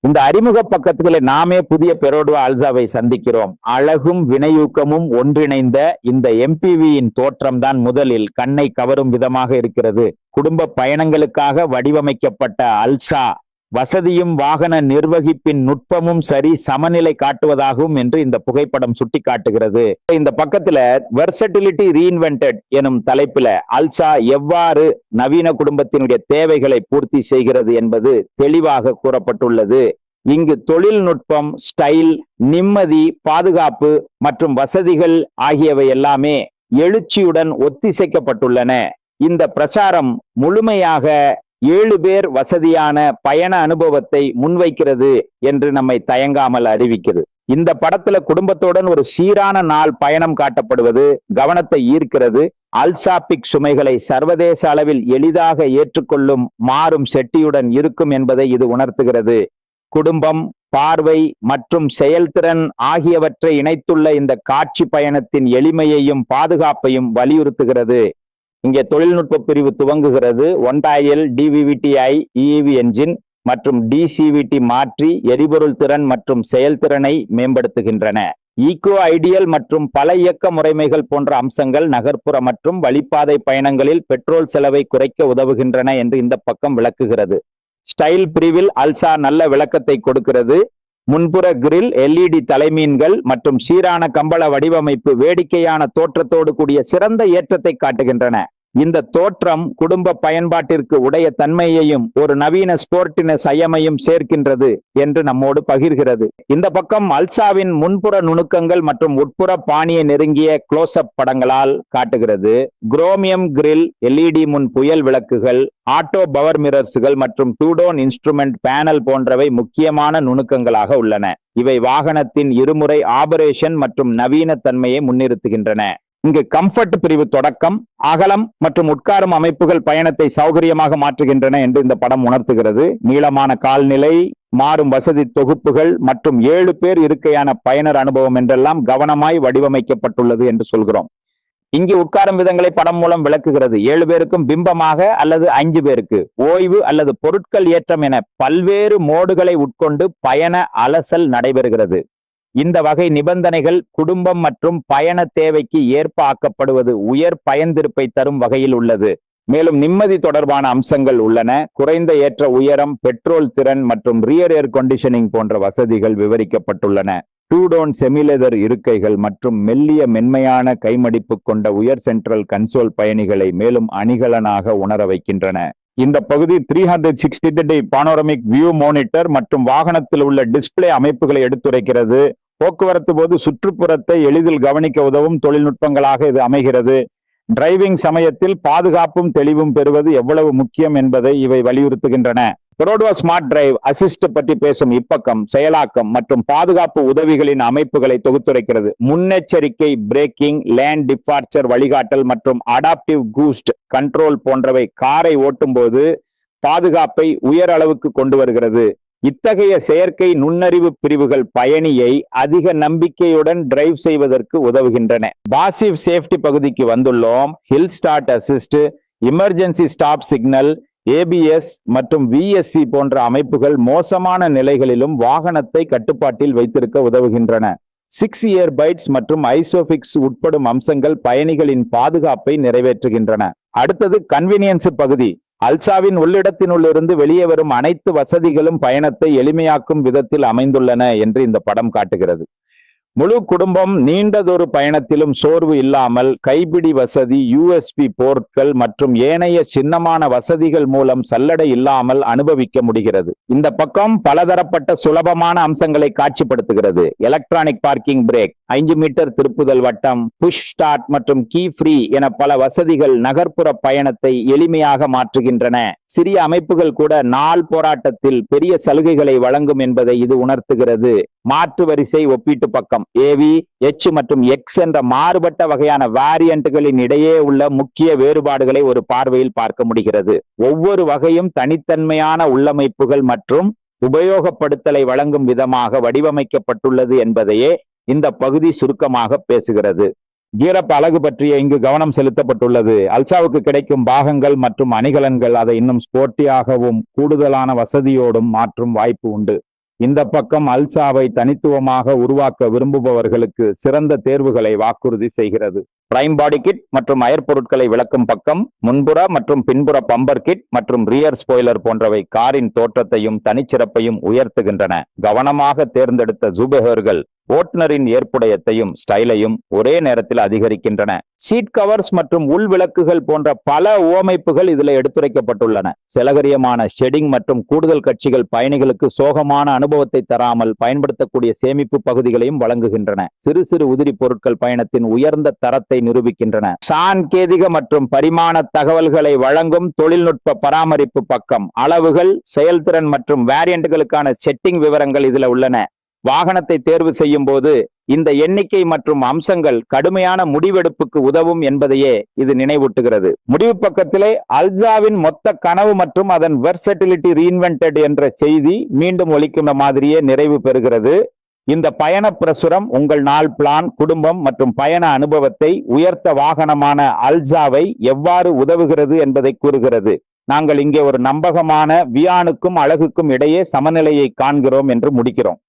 இந்த அறிமுக பக்கத்துல நாமே புதிய பெரோடோ அல்சாவை சந்திக்கிறோம். அழகும் வினையூக்கமும் ஒன்றிணைந்த இந்த எம்பிவியின் தோற்றம் தான் முதலில் கண்ணை கவரும் விதமாக இருக்கிறது. குடும்ப பயணங்களுக்காக வடிவமைக்கப்பட்ட அல்சா வசதியும் வாகன நிர்வகிப்பின் நுட்பமும் சரி சமநிலை காட்டுவதாகவும் என்று இந்த புகைப்படம் சுட்டி காட்டுகிறது. இந்த பக்கத்துல வெர்சட்டிலிட்டி ரீஇன்வென்டட் எனும் தலைப்புல அல்சா எவ்வாறு நவீன குடும்பத்தினுடைய தேவைகளை பூர்த்தி செய்கிறது என்பது தெளிவாக கூறப்பட்டுள்ளது. இங்கு தொழில்நுட்பம், ஸ்டைல், நிம்மதி, பாதுகாப்பு மற்றும் வசதிகள் ஆகியவை எல்லாமே எழுச்சியுடன் ஒத்திசைக்கப்பட்டுள்ளன. இந்த பிரச்சாரம் முழுமையாக 7 பேர் வசதியான பயண அனுபவத்தை முன்வைக்கிறது என்று நம்மை தயங்காமல் அறிவிக்கிறது. இந்த படத்துல குடும்பத்துடன் ஒரு சீரான நாள் பயணம் காட்டப்படுவது கவனத்தை ஈர்க்கிறது. அல்சாபிக் சுமைகளை சர்வதேச அளவில் எளிதாக ஏற்றுக்கொள்ளும் மாறும் செட்டியுடன் இருக்கும் என்பதை இது உணர்த்துகிறது. குடும்பம், பார்வை மற்றும் செயல்திறன் ஆகியவற்றை இணைத்துள்ள இந்த காட்சி பயணத்தின் எளிமையையும் பாதுகாப்பையும் வலியுறுத்துகிறது. இங்கே தொழில்நுட்ப பிரிவு துவங்குகிறது. ஒன்டாயில் டிவிவிடிஐ இஇவி என்ஜின் மற்றும் டிசிவிடி மாற்றி எரிபொருள் திறன் மற்றும் செயல்திறனை மேம்படுத்துகின்றன. ஈகோ ஐடியல் மற்றும் பல இயக்க முறைமைகள் போன்ற அம்சங்கள் நகர்ப்புற மற்றும் வழிப்பாதை பயணங்களில் பெட்ரோல் செலவை குறைக்க உதவுகின்றன என்று இந்த பக்கம் விளக்குகிறது. ஸ்டைல் பிரிவில் அல்சா நல்ல விளக்கத்தை கொடுக்கிறது. முன்புற கிரில், எல்இடி தலைமீன்கள் மற்றும் சீரான கம்பள வடிவமைப்பு வேடிக்கையான தோற்றத்தோடு கூடிய சிறந்த ஏற்றத்தை காட்டுகின்றன. இந்த தோற்றம் குடும்ப பயன்பாட்டிற்கு உடைய தன்மையையும் ஒரு நவீன ஸ்போர்ட்டினஸ் ஐயமையும் சேர்க்கின்றது என்று நம்மோடு பகிர்கிறது. இந்த பக்கம் அல்சாவின் முன்புற நுணுக்கங்கள் மற்றும் உட்புற பாணியை நெருங்கிய க்ளோஸ்அப் படங்களால் காட்டுகிறது. குரோமியம் கிரில், எல்இடி முன் புயல் விளக்குகள், ஆட்டோ பவர் மிரர்ஸ்கள் மற்றும் டூடோன் இன்ஸ்ட்ருமெண்ட் பேனல் போன்றவை முக்கியமான நுணுக்கங்களாக உள்ளன. இவை வாகனத்தின் இருமுறை ஆபரேஷன் மற்றும் நவீன தன்மையை முன்னிறுத்துகின்றன. இங்கு கம்ஃபர்ட் பிரிவு தொடக்கம், அகலம் மற்றும் உட்காரும் அமைப்புகள் பயணத்தை சௌகரியமாக மாற்றுகின்றன என்று இந்த படம் உணர்த்துகிறது. நீளமான கால்நிலை, மாறும் வசதி தொகுப்புகள் மற்றும் 7 பேர் இருக்கையான பயனர் அனுபவம் என்றெல்லாம் கவனமாய் வடிவமைக்கப்பட்டுள்ளது என்று சொல்கிறோம். இங்கு உட்காரும் விதங்களை படம் மூலம் விளக்குகிறது. 7 பேருக்கும் பிம்பமாக அல்லது 5 பேருக்கு ஓய்வு அல்லது பொருட்கள் ஏற்றம் என பல்வேறு மோடுகளை உட்கொண்டு பயண அலசல் நடைபெறுகிறது. இந்த வகை நிபந்தனைகள் குடும்பம் மற்றும் பயண தேவைக்கு ஏற்ப ஆக்கப்படுவது உயர் பயன்திருப்பை தரும் வகையில் உள்ளது. மேலும் நிம்மதி தொடர்பான அம்சங்கள் உள்ளன. குறைந்த ஏற்ற உயரம், பெட்ரோல் திறன் மற்றும் ரியர் ஏர் கண்டிஷனிங் போன்ற வசதிகள் விவரிக்கப்பட்டுள்ளன. டூடோன் செமிலெதர் இருக்கைகள் மற்றும் மெல்லிய மென்மையான கைமடிப்பு கொண்ட உயர் சென்ட்ரல் கன்சோல் பயணிகளை மேலும் அணிகலனாக உணர வைக்கின்றன. இந்த பகுதி 360° பானோரமிக் வியூ மானிட்டர் மற்றும் வாகனத்தில் உள்ள டிஸ்பிளே அமைப்புகளை எடுத்துரைக்கிறது. போக்குவரத்து போது சுற்றுப்புறத்தை எளிதில் கவனிக்க உதவும் தொழில்நுட்பங்களாக இது அமைகிறது. டிரைவிங் சமயத்தில் பாதுகாப்பும் தெளிவும் பெறுவது எவ்வளவு முக்கியம் என்பதை இவை வலியுறுத்துகின்றன. பெரோடோ ஸ்மார்ட் டிரைவ் அசிஸ்ட் பற்றி பேசும் இப்பக்கம் செயலாக்கம் மற்றும் பாதுகாப்பு உதவிகளின் அமைப்புகளை தொகுத்துரைக்கிறது. முன்னெச்சரிக்கை பிரேக்கிங், லேன் டிபார்ச்சர் வழிகாட்டல் மற்றும் அடாப்டிவ் கூஸ்ட் கண்ட்ரோல் போன்றவை காரை ஓட்டும் போது பாதுகாப்பை உயர் அளவுக்கு கொண்டு வருகிறது. இத்தகைய செயற்கை நுண்ணறிவு பிரிவுகள் பயணியை அதிக நம்பிக்கையுடன் டிரைவ் செய்வதற்கு உதவுகின்றன. பாசிவ் சேஃப்டி பகுதிக்கு வந்துள்ளோம். Hill start assist, emergency stop signal, ABS மற்றும் விஎஸ்சி போன்ற அமைப்புகள் மோசமான நிலைகளிலும் வாகனத்தை கட்டுப்பாட்டில் வைத்திருக்க உதவுகின்றன. 6 இயர் பைட்ஸ் மற்றும் ஐசோபிக்ஸ் உட்படும் அம்சங்கள் பயணிகளின் பாதுகாப்பை நிறைவேற்றுகின்றன. அடுத்தது கன்வீனியன்ஸ் பகுதி. அல்சாவின் உள்ளிடத்தினுள்ளிருந்து வெளியே வரும் அனைத்து வசதிகளும் பயணத்தை எளிமையாக்கும் விதத்தில் அமைந்துள்ளன என்று இந்த படம் காட்டுகிறது. முழு குடும்பம் நீண்டதொரு பயணத்திலும் சோர்வு இல்லாமல் கைப்பிடி வசதி, யூஎஸ்பி போர்ட்கள் மற்றும் ஏனைய சின்னமான வசதிகள் மூலம் சல்லடை இல்லாமல் அனுபவிக்க முடிகிறது. இந்த பக்கம் பலதரப்பட்ட சுலபமான அம்சங்களை காட்சிப்படுத்துகிறது. எலக்ட்ரானிக் பார்க்கிங் பிரேக், 5 மீட்டர் திருப்புதல் வட்டம், புஷ் ஸ்டார்ட் மற்றும் கீ ஃப்ரீ என பல வசதிகள் நகர்ப்புற பயணத்தை எளிமையாக மாற்றுகின்றன. சிறிய அமைப்புகள் கூட நாள் போராட்டத்தில் பெரிய சலுகைகளை வழங்கும் என்பதை இது உணர்த்துகிறது. மாற்று வரிசை ஒப்பீட்டு பக்கம் ஏவி, எச் மற்றும் எக்ஸ் என்ற மாறுபட்ட வகையான வேரியன்ட்களின் இடையே உள்ள முக்கிய வேறுபாடுகளை ஒரு பார்வையில் பார்க்க முடிகிறது. ஒவ்வொரு வகையும் தனித்தன்மையான உள்ளமைப்புகள் மற்றும் உபயோகப்படுத்தலை வழங்கும் விதமாக வடிவமைக்கப்பட்டுள்ளது என்பதையே இந்த பகுதி சுருக்கமாக பேசுகிறது. கீரப் அழகு பற்றிய இங்கு கவனம் செலுத்தப்பட்டுள்ளது. அல்சாவுக்கு கிடைக்கும் பாகங்கள் மற்றும் அணிகலன்கள் அதை இன்னும் ஸ்போர்ட்டியாகவும் கூடுதலான வசதியோடும் மாற்றும் வாய்ப்பு உண்டு. இந்த பக்கம் அல்சாவை தனித்துவமாக உருவாக்க விரும்புபவர்களுக்கு சிறந்த தேர்வுகளை வாக்குறுதி செய்கிறது. பிரைம் பாடி கிட் மற்றும் அயர் பொருட்களை விளக்கும் பக்கம் முன்புற மற்றும் பின்புற பம்பர் கிட் மற்றும் ரியர் ஸ்பாய்லர் போன்றவை காரின் தோற்றத்தையும் தனிச்சிறப்பையும் உயர்த்துகின்றன. கவனமாக தேர்ந்தெடுத்த ஜூபெஹர்கள் ஓட்டுநரின் ஏற்புடையத்தையும் ஸ்டைலையும் ஒரே நேரத்தில் அதிகரிக்கின்றன. சீட் கவர்ஸ் மற்றும் உள் விளக்குகள் போன்ற பல உவமைப்புகள் இதில் எடுத்துரைக்கப்பட்டுள்ளன. செலகரியமான ஷெடிங் மற்றும் கூடுதல் காட்சிகள் பயணிகளுக்கு சோகமான அனுபவத்தை தராமல் பயன்படுத்தக்கூடிய சேமிப்பு பகுதிகளையும் வழங்குகின்றன. சிறு சிறு உதிரி பொருட்கள் பயணத்தின் உயர்ந்த தரத்தை நிரூபிக்கின்றன. சாங்கேதிக மற்றும் பரிமாண தகவல்களை வழங்கும் தொழில்நுட்ப பராமரிப்பு பக்கம் அளவுகள், செயல்திறன் மற்றும் வேரியண்ட்களுக்கான செட்டிங் விவரங்கள் இதுல உள்ளன. வாகனத்தை தேர்வு செய்யும் போது இந்த எண்ணிக்கை மற்றும் அம்சங்கள் கடுமையான முடிவெடுப்புக்கு உதவும் என்பதையே இது நினைவூட்டுகிறது. முடிவு பக்கத்திலே அல்சாவின் மொத்த கனவு மற்றும் அதன் வெர்சட்டிலிட்டி ரீஇன்வென்டட் என்ற செய்தி மீண்டும் ஒலிக்கின்ற மாதிரியே நிறைவு பெறுகிறது. இந்த பயண பிரசுரம் உங்கள் நாள் பிளான், குடும்பம் மற்றும் பயண அனுபவத்தை உயர்த்த வாகனமான அல்சாவை எவ்வாறு உதவுகிறது என்பதை கூறுகிறது. நாங்கள் இங்கே ஒரு நம்பகமான வியானுக்கும் அழகுக்கும் இடையே சமநிலையை காண்கிறோம் என்று முடிக்கிறோம்.